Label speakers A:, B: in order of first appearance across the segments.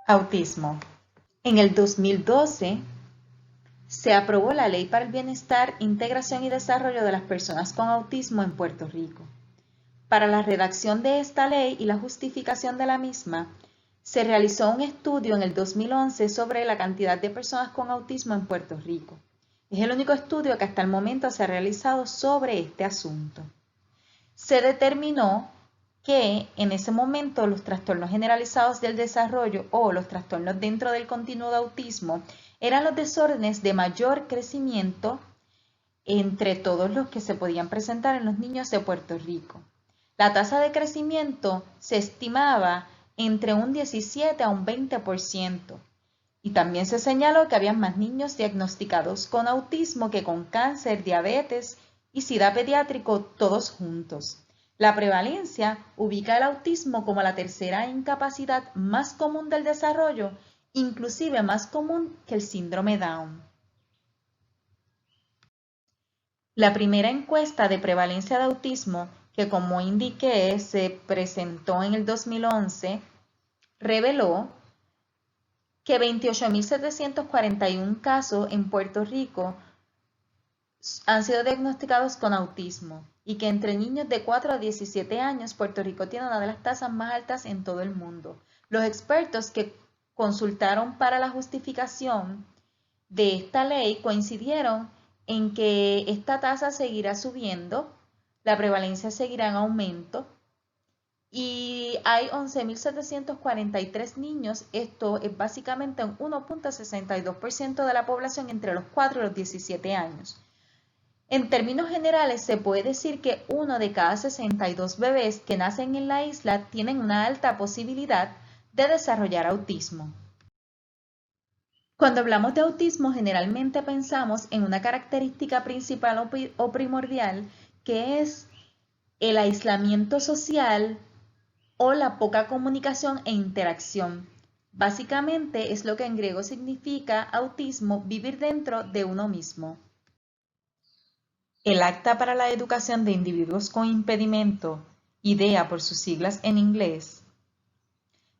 A: Autismo. En el 2012 se aprobó la Ley para el Bienestar, Integración y Desarrollo de las Personas con Autismo en Puerto Rico. Para la redacción de esta ley y la justificación de la misma, se realizó un estudio en el 2011 sobre la cantidad de personas con autismo en Puerto Rico. Es el único estudio que hasta el momento se ha realizado sobre este asunto. Se determinó que en ese momento los trastornos generalizados del desarrollo o los trastornos dentro del continuo de autismo eran los desórdenes de mayor crecimiento entre todos los que se podían presentar en los niños de Puerto Rico. La tasa de crecimiento se estimaba entre un 17 a un 20%. Y también se señaló que había más niños diagnosticados con autismo que con cáncer, diabetes y SIDA pediátrico todos juntos. La prevalencia ubica el autismo como la tercera incapacidad más común del desarrollo, inclusive más común que el síndrome Down. La primera encuesta de prevalencia de autismo, que como indiqué se presentó en el 2011, reveló que 28.741 casos en Puerto Rico han sido diagnosticados con autismo y que entre niños de 4 a 17 años Puerto Rico tiene una de las tasas más altas en todo el mundo. Los expertos que consultaron para la justificación de esta ley coincidieron en que esta tasa seguirá subiendo, la prevalencia seguirá en aumento y hay 11.743 niños, esto es básicamente un 1.62% de la población entre los 4 y los 17 años. En términos generales, se puede decir que 1 de cada 62 bebés que nacen en la isla tienen una alta posibilidad de desarrollar autismo. Cuando hablamos de autismo, generalmente pensamos en una característica principal o primordial, que es el aislamiento social o la poca comunicación e interacción. Básicamente es lo que en griego significa autismo, vivir dentro de uno mismo. El Acta para la Educación de Individuos con Impedimento, IDEA por sus siglas en inglés,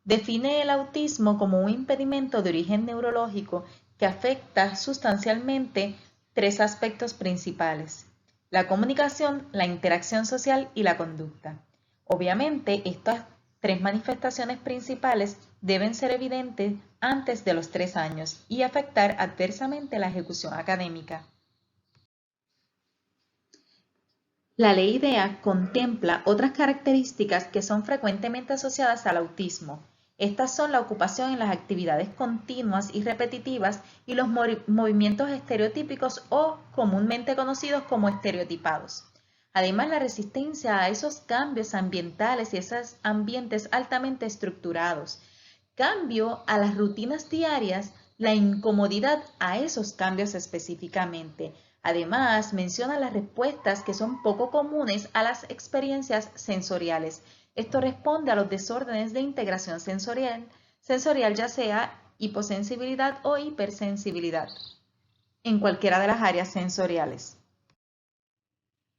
A: define el autismo como un impedimento de origen neurológico que afecta sustancialmente tres aspectos principales: la comunicación, la interacción social y la conducta. Obviamente, estas tres manifestaciones principales deben ser evidentes antes de los 3 años y afectar adversamente la ejecución académica. La ley IDEA contempla otras características que son frecuentemente asociadas al autismo. Estas son la ocupación en las actividades continuas y repetitivas y los movimientos estereotípicos o comúnmente conocidos como estereotipados. Además, la resistencia a esos cambios ambientales y esos ambientes altamente estructurados. Cambio a las rutinas diarias, la incomodidad a esos cambios específicamente. Además, menciona las respuestas que son poco comunes a las experiencias sensoriales. Esto responde a los desórdenes de integración sensorial ya sea hiposensibilidad o hipersensibilidad, en cualquiera de las áreas sensoriales.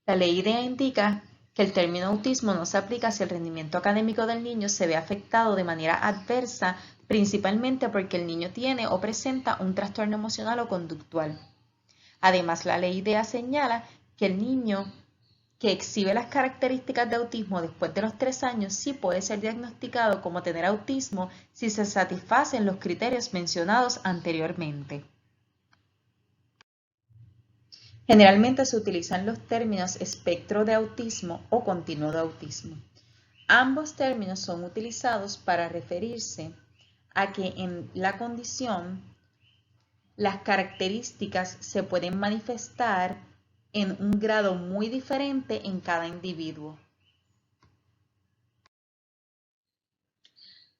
A: La ley IDEA indica que el término autismo no se aplica si el rendimiento académico del niño se ve afectado de manera adversa, principalmente porque el niño tiene o presenta un trastorno emocional o conductual. Además, la ley IDEA señala que el niño que exhibe las características de autismo después de los 3 años sí puede ser diagnosticado como tener autismo si se satisfacen los criterios mencionados anteriormente. Generalmente se utilizan los términos espectro de autismo o continuo de autismo. Ambos términos son utilizados para referirse a que en la condición las características se pueden manifestar en un grado muy diferente en cada individuo.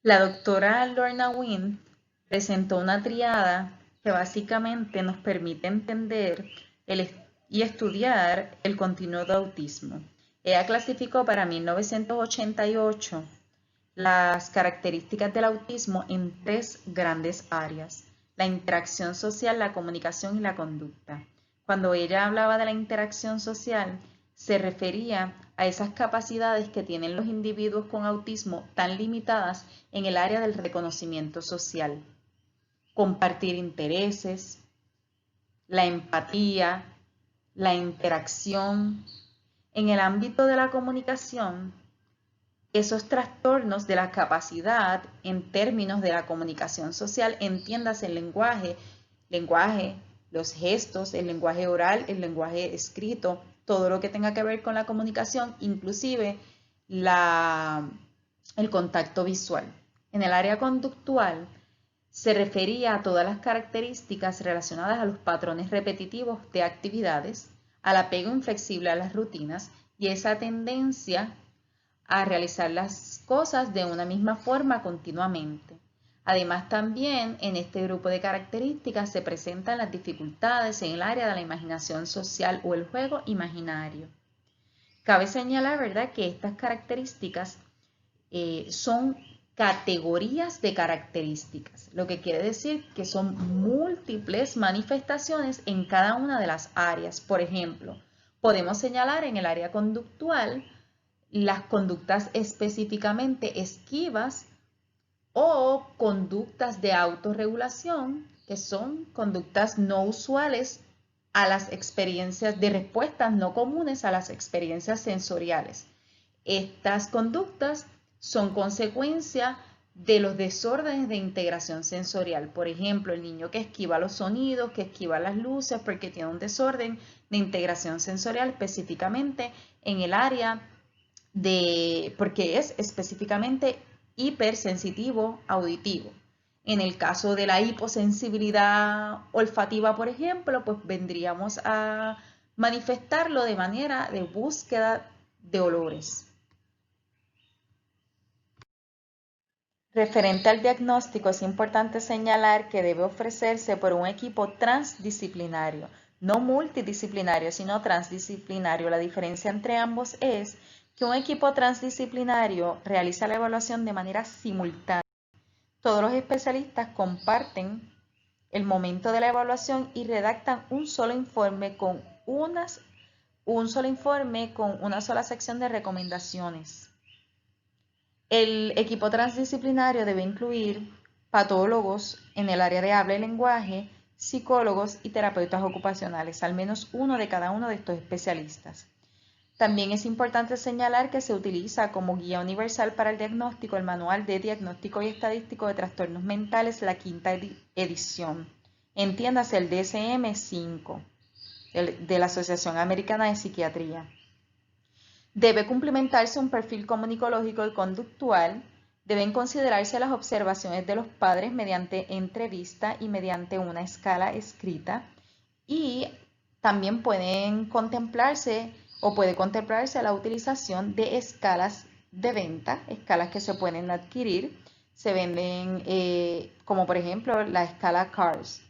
A: La doctora Lorna Wynn presentó una triada que básicamente nos permite entender y estudiar el continuo de autismo. Ella clasificó para 1988 las características del autismo en 3 grandes áreas: la interacción social, la comunicación y la conducta. Cuando ella hablaba de la interacción social, se refería a esas capacidades que tienen los individuos con autismo tan limitadas en el área del reconocimiento social, compartir intereses, la empatía, la interacción. En el ámbito de la comunicación, esos trastornos de la capacidad en términos de la comunicación social, entiéndase el lenguaje, los gestos, el lenguaje oral, el lenguaje escrito, todo lo que tenga que ver con la comunicación, inclusive el contacto visual. En el área conductual se refería a todas las características relacionadas a los patrones repetitivos de actividades, al apego inflexible a las rutinas y esa tendencia a realizar las cosas de una misma forma continuamente. Además, también en este grupo de características se presentan las dificultades en el área de la imaginación social o el juego imaginario. Cabe señalar, ¿verdad?, que estas características son categorías de características, lo que quiere decir que son múltiples manifestaciones en cada una de las áreas. Por ejemplo, podemos señalar en el área conductual las conductas específicamente esquivas o conductas de autorregulación, que son conductas no usuales a las experiencias de respuestas no comunes a las experiencias sensoriales. Estas conductas son consecuencia de los desórdenes de integración sensorial. Por ejemplo, el niño que esquiva los sonidos, que esquiva las luces porque tiene un desorden de integración sensorial específicamente en el área porque es específicamente hipersensitivo auditivo. En el caso de la hiposensibilidad olfativa, por ejemplo, pues vendríamos a manifestarlo de manera de búsqueda de olores. Referente al diagnóstico, es importante señalar que debe ofrecerse por un equipo transdisciplinario, no multidisciplinario, sino transdisciplinario. La diferencia entre ambos es que un equipo transdisciplinario realiza la evaluación de manera simultánea. Todos los especialistas comparten el momento de la evaluación y redactan un solo informe con una sola sección de recomendaciones. El equipo transdisciplinario debe incluir patólogos en el área de habla y lenguaje, psicólogos y terapeutas ocupacionales, al menos uno de cada uno de estos especialistas. También es importante señalar que se utiliza como guía universal para el diagnóstico el Manual de Diagnóstico y Estadístico de Trastornos Mentales, la quinta edición. Entiéndase el DSM-5 de la Asociación Americana de Psiquiatría. Debe cumplimentarse un perfil comunicológico y conductual. Deben considerarse las observaciones de los padres mediante entrevista y mediante una escala escrita. Y también puede contemplarse la utilización de escalas de venta, escalas que se pueden adquirir. Se venden como por ejemplo la escala CARS.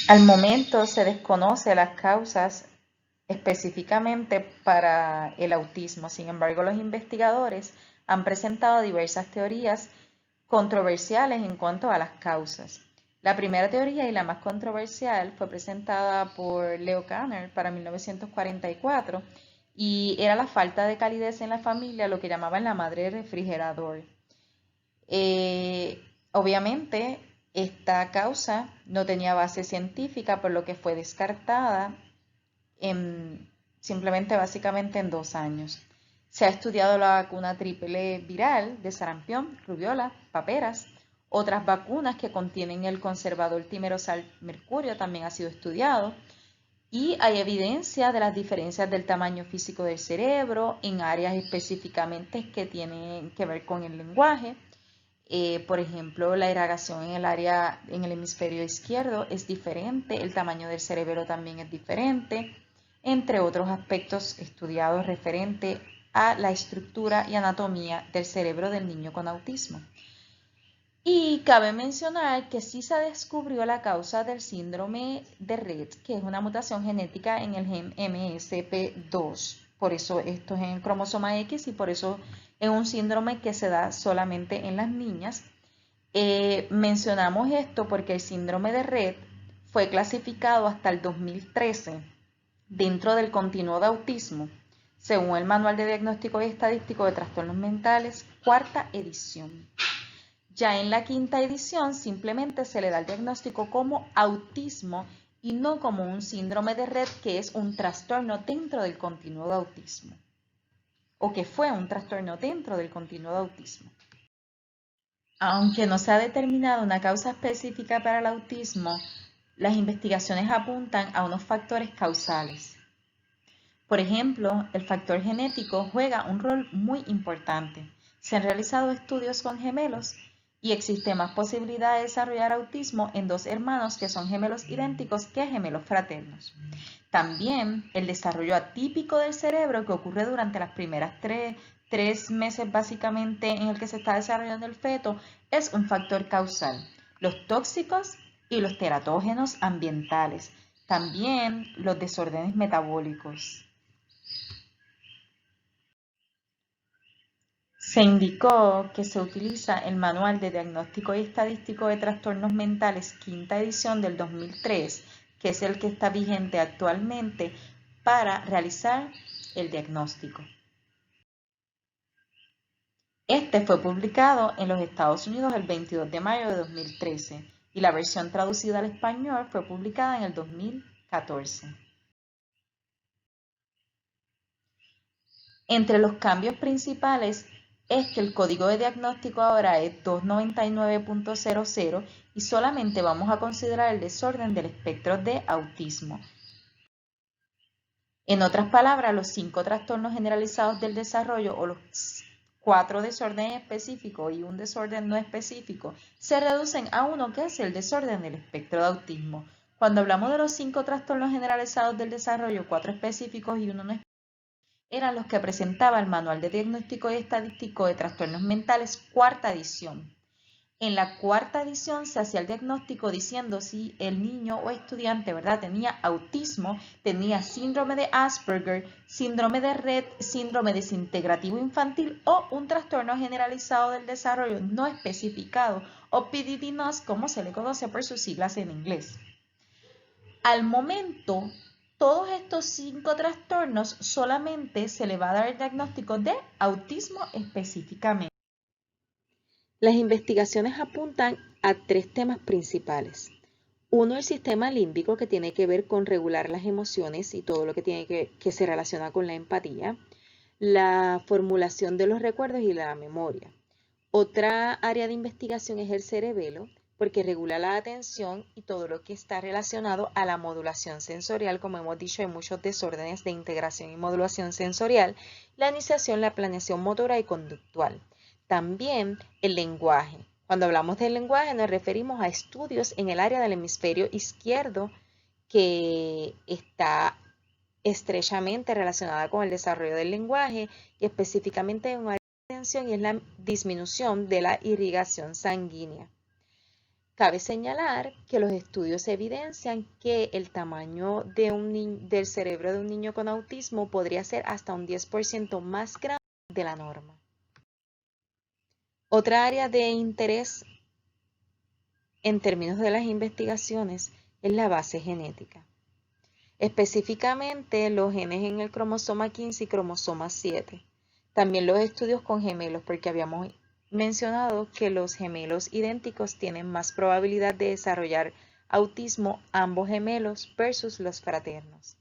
A: Al momento se desconoce las causas específicamente para el autismo. Sin embargo, los investigadores han presentado diversas teorías controversiales en cuanto a las causas. La primera teoría y la más controversial fue presentada por Leo Kanner para 1944 y era la falta de calidez en la familia, lo que llamaban la madre refrigerador. Obviamente, esta causa no tenía base científica, por lo que fue descartada simplemente básicamente en 2 años. Se ha estudiado la vacuna triple viral de sarampión, rubiola, paperas. Otras vacunas que contienen el conservador timerosal mercurio también ha sido estudiado. Y hay evidencia de las diferencias del tamaño físico del cerebro en áreas específicamente que tienen que ver con el lenguaje. Por ejemplo, la irragación en el hemisferio izquierdo es diferente, el tamaño del cerebro también es diferente, entre otros aspectos estudiados referente a la estructura y anatomía del cerebro del niño con autismo. Y cabe mencionar que sí se descubrió la causa del síndrome de Rett, que es una mutación genética en el gen MSP2. Por eso esto es en el cromosoma X y por eso es un síndrome que se da solamente en las niñas. Mencionamos esto porque el síndrome de Rett fue clasificado hasta el 2013 dentro del continuo de autismo, según el Manual de Diagnóstico y Estadístico de Trastornos Mentales, cuarta edición. Ya en la quinta edición simplemente se le da el diagnóstico como autismo y no como un síndrome de Rett, que es un trastorno dentro del continuo de autismo, o que fue un trastorno dentro del continuo de autismo. Aunque no se ha determinado una causa específica para el autismo, las investigaciones apuntan a unos factores causales. Por ejemplo, el factor genético juega un rol muy importante. Se han realizado estudios con gemelos y existe más posibilidad de desarrollar autismo en dos hermanos que son gemelos idénticos que gemelos fraternos. También el desarrollo atípico del cerebro que ocurre durante las primeras tres meses básicamente en el que se está desarrollando el feto es un factor causal. Los tóxicos y los teratógenos ambientales. También los desórdenes metabólicos. Se indicó que se utiliza el Manual de Diagnóstico y Estadístico de Trastornos Mentales, quinta edición del 2003, que es el que está vigente actualmente para realizar el diagnóstico. Este fue publicado en los Estados Unidos el 22 de mayo de 2013 y la versión traducida al español fue publicada en el 2014. Entre los cambios principales es que el código de diagnóstico ahora es 299.00 y solamente vamos a considerar el desorden del espectro de autismo. En otras palabras, los 5 trastornos generalizados del desarrollo o los 4 desórdenes específicos y un desorden no específico se reducen a uno que es el desorden del espectro de autismo. Cuando hablamos de los 5 trastornos generalizados del desarrollo, 4 específicos y uno no específico, eran los que presentaba el Manual de Diagnóstico y Estadístico de Trastornos Mentales, cuarta edición. En la cuarta edición se hacía el diagnóstico diciendo si el niño o estudiante, ¿verdad?, tenía autismo, tenía síndrome de Asperger, síndrome de Rett, síndrome desintegrativo infantil o un trastorno generalizado del desarrollo no especificado o PDD-NOS, como se le conoce por sus siglas en inglés. Al momento, todos estos 5 trastornos solamente se le va a dar el diagnóstico de autismo específicamente. Las investigaciones apuntan a 3 temas principales. Uno, el sistema límbico, que tiene que ver con regular las emociones y todo lo que tiene que se relaciona con la empatía. La formulación de los recuerdos y la memoria. Otra área de investigación es el cerebelo, porque regula la atención y todo lo que está relacionado a la modulación sensorial, como hemos dicho, hay muchos desórdenes de integración y modulación sensorial, la iniciación, la planeación motora y conductual. También el lenguaje. Cuando hablamos del lenguaje nos referimos a estudios en el área del hemisferio izquierdo que está estrechamente relacionada con el desarrollo del lenguaje y específicamente en un área de atención y es la disminución de la irrigación sanguínea. Cabe señalar que los estudios evidencian que el tamaño del cerebro de un niño con autismo podría ser hasta un 10% más grande de la norma. Otra área de interés en términos de las investigaciones es la base genética. Específicamente los genes en el cromosoma 15 y cromosoma 7. También los estudios con gemelos, porque habíamos mencionado que los gemelos idénticos tienen más probabilidad de desarrollar autismo ambos gemelos versus los fraternos.